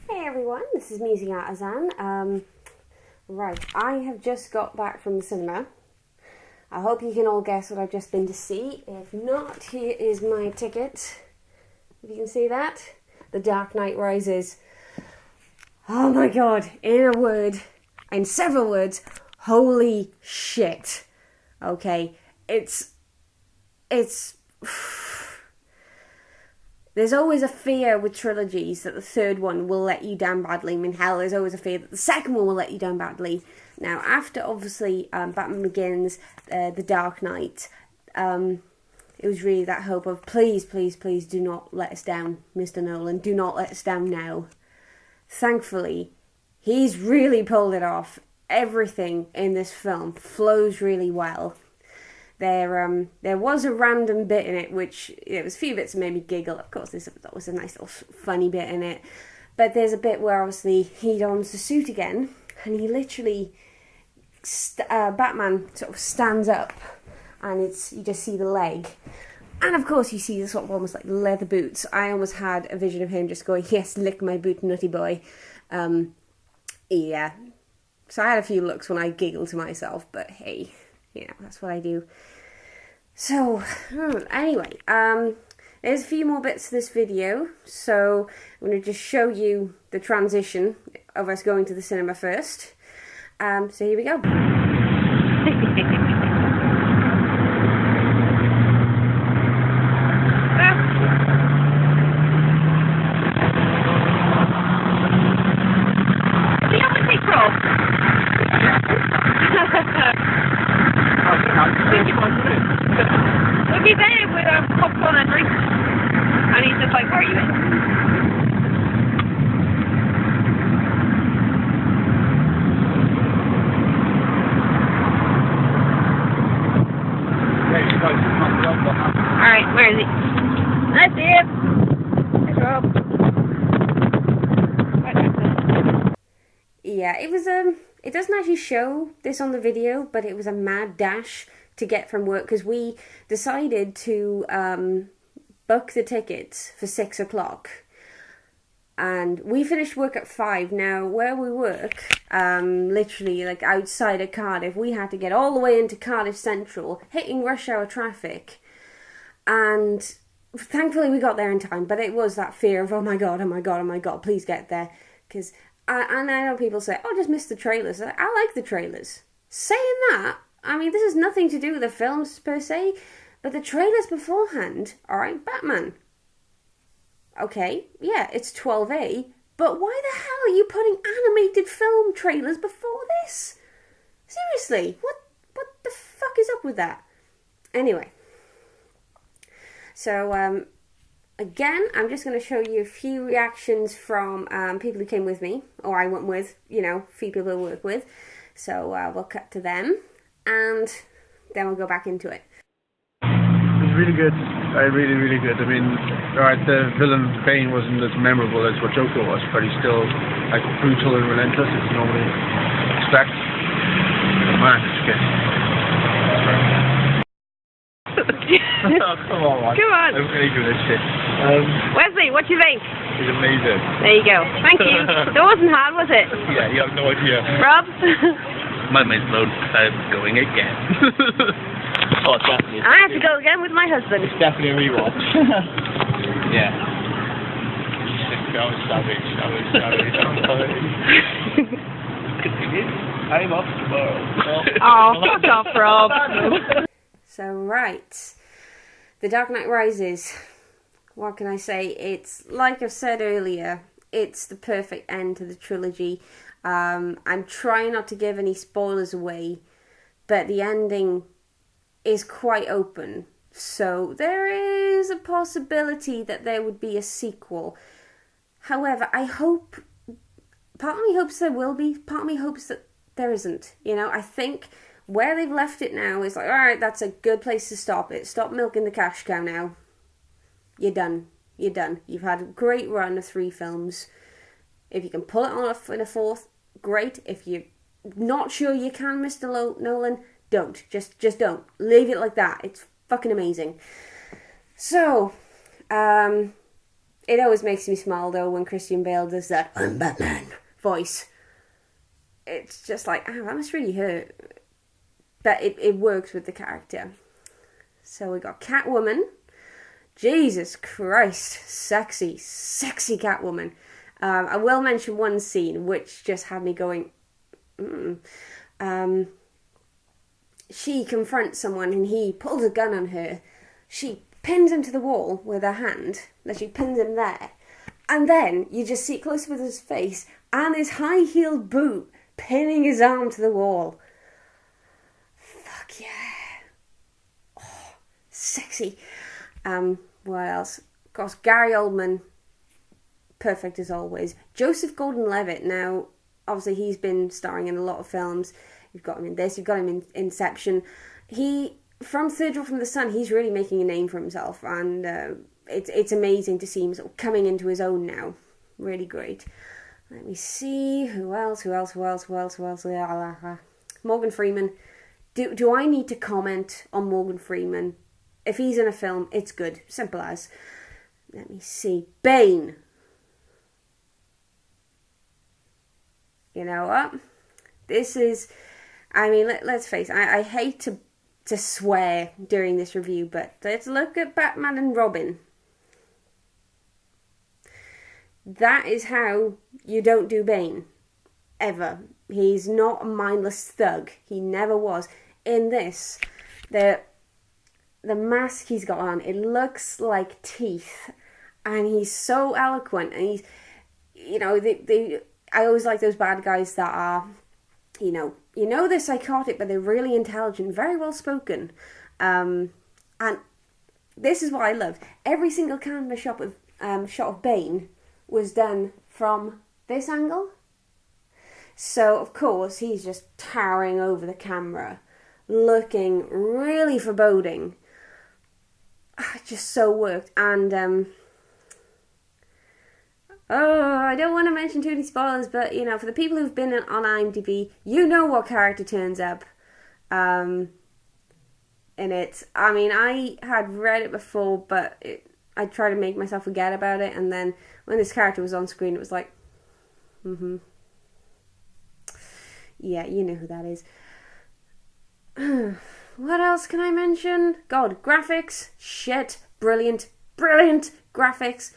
Hey everyone, this is Musingartisan. Right, I have just got back from the cinema. I hope you can all guess what I've just been to see. If not, here is my ticket. If you can see that. The Dark Knight Rises. Oh my god, in several words, holy shit. Okay, it's there's always a fear with trilogies that the third one will let you down badly. I mean, hell, there's always a fear that the second one will let you down badly. Now, after, obviously, Batman Begins, The Dark Knight, it was really that hope of, please, please, please do not let us down, Mr. Nolan. Do not let us down now. Thankfully, he's really pulled it off. Everything in this film flows really well. There was a random bit in it, which it was a few bits that made me giggle. Of course, that was a nice little funny bit in it. But there's a bit where obviously he dons the suit again, and he literally, Batman sort of stands up, and you just see the leg. And of course you see the sort of almost like leather boots. I almost had a vision of him just going, yes, lick my boot, nutty boy. Yeah. So I had a few looks when I giggled to myself, but hey, that's what I do. So, anyway, there's a few more bits to this video, so I'm going to just show you the transition of us going to the cinema first. So here we go. He's there with popcorn and drinks, and he's just like, where are you in? Alright, where is he? That's it! That's Rob. Yeah, it was, it doesn't actually show this on the video, but it was a mad dash to get from work, because we decided to book the tickets for 6 o'clock, and we finished work at 5. Now, where we work, literally like outside of Cardiff, we had to get all the way into Cardiff Central, hitting rush hour traffic, and thankfully we got there in time, but it was that fear of, oh my god, please get there, because I know people say, oh, just miss the trailers. I like the trailers. Saying that, I mean, this has nothing to do with the films per se, but the trailers beforehand, alright, Batman. Okay, yeah, it's 12A, but why the hell are you putting animated film trailers before this? Seriously, what the fuck is up with that? Anyway, so, again, I'm just going to show you a few reactions from people who came with me, or I went with, a few people I work with, so we'll cut to them. And then we'll go back into it. It was really good. Really, really good. I mean, alright, the villain Bane wasn't as memorable as what Joker was, but he's still like brutal and relentless as you normally expect. Man, it's good. Oh, come on, man. Come on. I'm really good at this shit. Wesley, what do you think? It's amazing. There you go. Thank you. That wasn't hard, was it? Yeah, you have no idea. Rob? My mind's blown. I'm going again. Oh, definitely. I have to go again with my husband. It's definitely a rewatch. Yeah. That was savage. Continue. I'm off tomorrow. Oh, fuck off, Rob. So, right. The Dark Knight Rises. What can I say? It's, like I've said earlier, it's the perfect end to the trilogy. I'm trying not to give any spoilers away, but the ending is quite open. So there is a possibility that there would be a sequel. However, part of me hopes there will be, part of me hopes that there isn't. I think where they've left it now is like, alright, that's a good place to stop it. Stop milking the cash cow now. You're done. You've had a great run of 3 films. If you can pull it off in a 4th, great. If you're not sure you can, Mr. Nolan, don't. Just don't. Leave it like that. It's fucking amazing. So, it always makes me smile, though, when Christian Bale does that "I'm Batman" voice. It's just like, oh, that must really hurt. But it works with the character. So we got Catwoman. Jesus Christ. Sexy Catwoman. I will mention one scene which just had me going, she confronts someone and he pulls a gun on her. She pins him to the wall with her hand. She pins him there. And then you just see it close with his face and his high-heeled boot pinning his arm to the wall. Fuck yeah. Oh, sexy. What else? Of course, Gary Oldman. Perfect as always. Joseph Gordon-Levitt. Now, obviously he's been starring in a lot of films. You've got him in this. You've got him in Inception. From Third Rock from the Sun, he's really making a name for himself. And it's amazing to see him sort of coming into his own now. Really great. Let me see. Who else? Morgan Freeman. Do I need to comment on Morgan Freeman? If he's in a film, it's good. Simple as. Let me see. Bane. You know what? This is... I mean, let's face it. I hate to swear during this review, but let's look at Batman and Robin. That is how you don't do Bane. Ever. He's not a mindless thug. He never was. In this, the mask he's got on, it looks like teeth. And he's so eloquent. And he's, you know, I always like those bad guys that are, you know they're psychotic, but they're really intelligent, very well spoken. And this is what I love. Every single camera shot of Bane was done from this angle. So, of course, he's just towering over the camera, looking really foreboding. It just so worked. And, I don't want to mention too many spoilers, but, for the people who've been on IMDb, you know what character turns up in it. I mean, I had read it before, but I tried to make myself forget about it, and then when this character was on screen, it was like, yeah, you know who that is. What else can I mention? God, graphics, shit, brilliant graphics.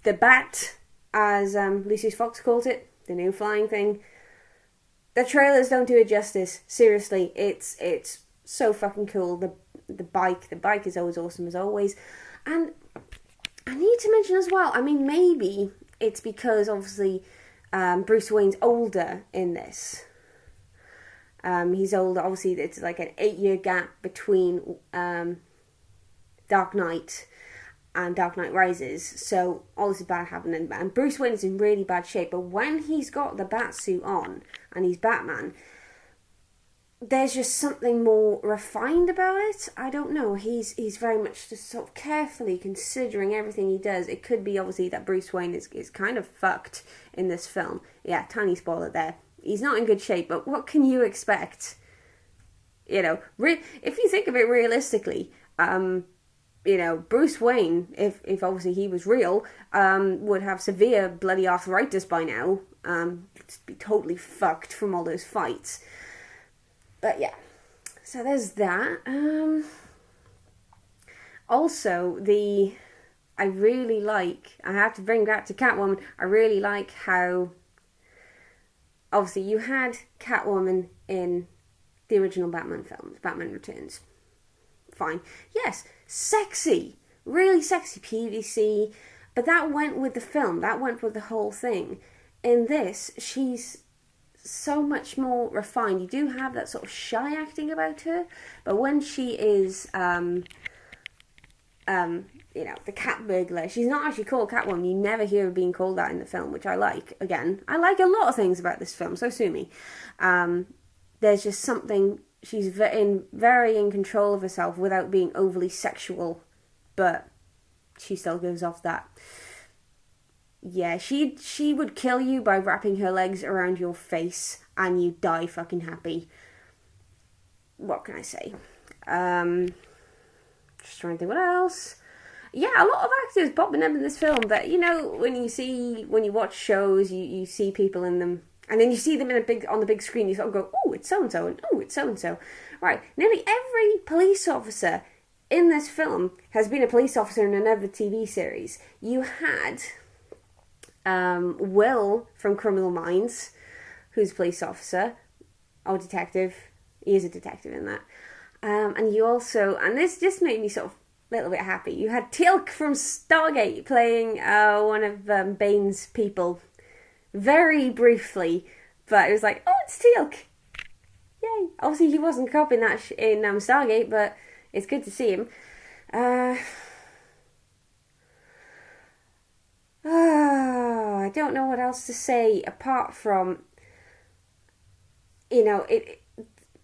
The bat, as Lucius Fox calls it, the new flying thing. The trailers don't do it justice. Seriously, it's so fucking cool. The bike is always awesome as always. And I need to mention as well, I mean, maybe it's because obviously Bruce Wayne's older in this. He's older, obviously it's like an 8-year gap between Dark Knight and Dark Knight Rises, so all this is bad happening, and Bruce Wayne is in really bad shape, but when he's got the bat suit on, and he's Batman, there's just something more refined about it. I don't know, he's very much just sort of carefully considering everything he does. It could be obviously that Bruce Wayne is kind of fucked in this film. Yeah, tiny spoiler there. He's not in good shape, but what can you expect? If you think of it realistically, Bruce Wayne, if obviously he was real, would have severe bloody arthritis by now. Be totally fucked from all those fights. But yeah, so there's that. Also, I have to bring back to Catwoman, I really like how, obviously you had Catwoman in the original Batman films, Batman Returns. Fine. Yes, sexy. Really sexy PVC. But that went with the film. That went with the whole thing. In this, she's so much more refined. You do have that sort of shy acting about her. But when she is, the cat burglar, she's not actually called Catwoman. You never hear her being called that in the film, which I like. Again, I like a lot of things about this film, so sue me. There's just something... She's very in control of herself without being overly sexual, but she still goes off that. Yeah, she would kill you by wrapping her legs around your face and you die fucking happy. What can I say? Just trying to think what else. Yeah, a lot of actors popping up in this film that, you know, when you watch shows, you see people in them, and then you see them on the big screen, you sort of go, oh, it's so-and-so, and oh, it's so-and-so. Right, nearly every police officer in this film has been a police officer in another TV series. You had Will from Criminal Minds, who's a police officer, or detective. He is a detective in that. And you also, and this just made me sort of a little bit happy, you had Teal'c from Stargate playing one of Bane's people, very briefly, but it was like, oh, it's Teal'c! Yay! Obviously he wasn't cop in that in Stargate, but it's good to see him. I don't know what else to say apart from, you know,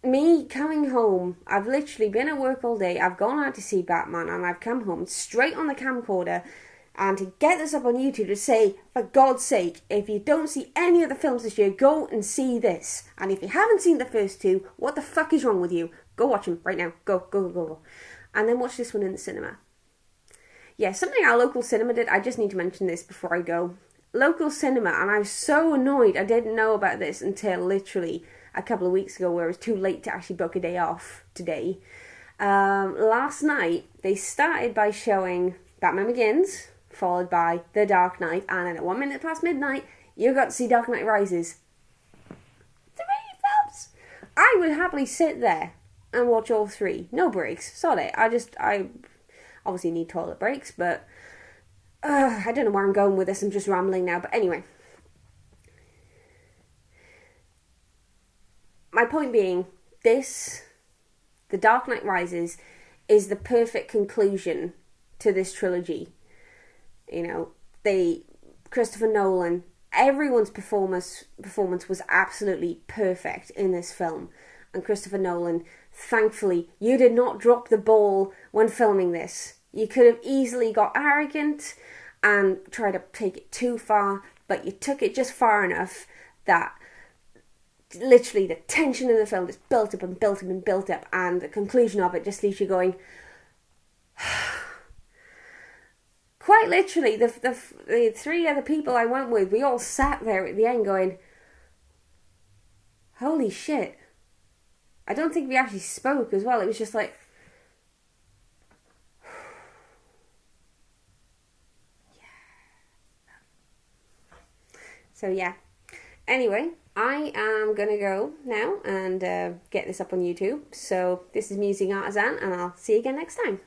me coming home. I've literally been at work all day. I've gone out to see Batman, and I've come home straight on the camcorder, and to get this up on YouTube to say, for God's sake, if you don't see any of the films this year, go and see this. And if you haven't seen the first two, what the fuck is wrong with you? Go watch them right now. Go. And then watch this one in the cinema. Yeah, something our local cinema did, I just need to mention this before I go. Local cinema, and I was so annoyed I didn't know about this until literally a couple of weeks ago, where it was too late to actually book a day off today. Last night, they started by showing Batman Begins, followed by The Dark Knight, and then at 1 minute past midnight, you got to see Dark Knight Rises. 3 films! I would happily sit there and watch all three. No breaks. Sorry, I obviously need toilet breaks, but I don't know where I'm going with this. I'm just rambling now. But anyway, my point being, The Dark Knight Rises, is the perfect conclusion to this trilogy. You know, Christopher Nolan, everyone's performance was absolutely perfect in this film. And Christopher Nolan, thankfully, you did not drop the ball when filming this. You could have easily got arrogant and tried to take it too far, but you took it just far enough that literally the tension in the film just built up, and the conclusion of it just leaves you going... Quite literally, the three other people I went with, we all sat there at the end going, holy shit. I don't think we actually spoke as well. It was just like... So yeah. Anyway, I am going to go now and get this up on YouTube. So this is Musingartisan, and I'll see you again next time.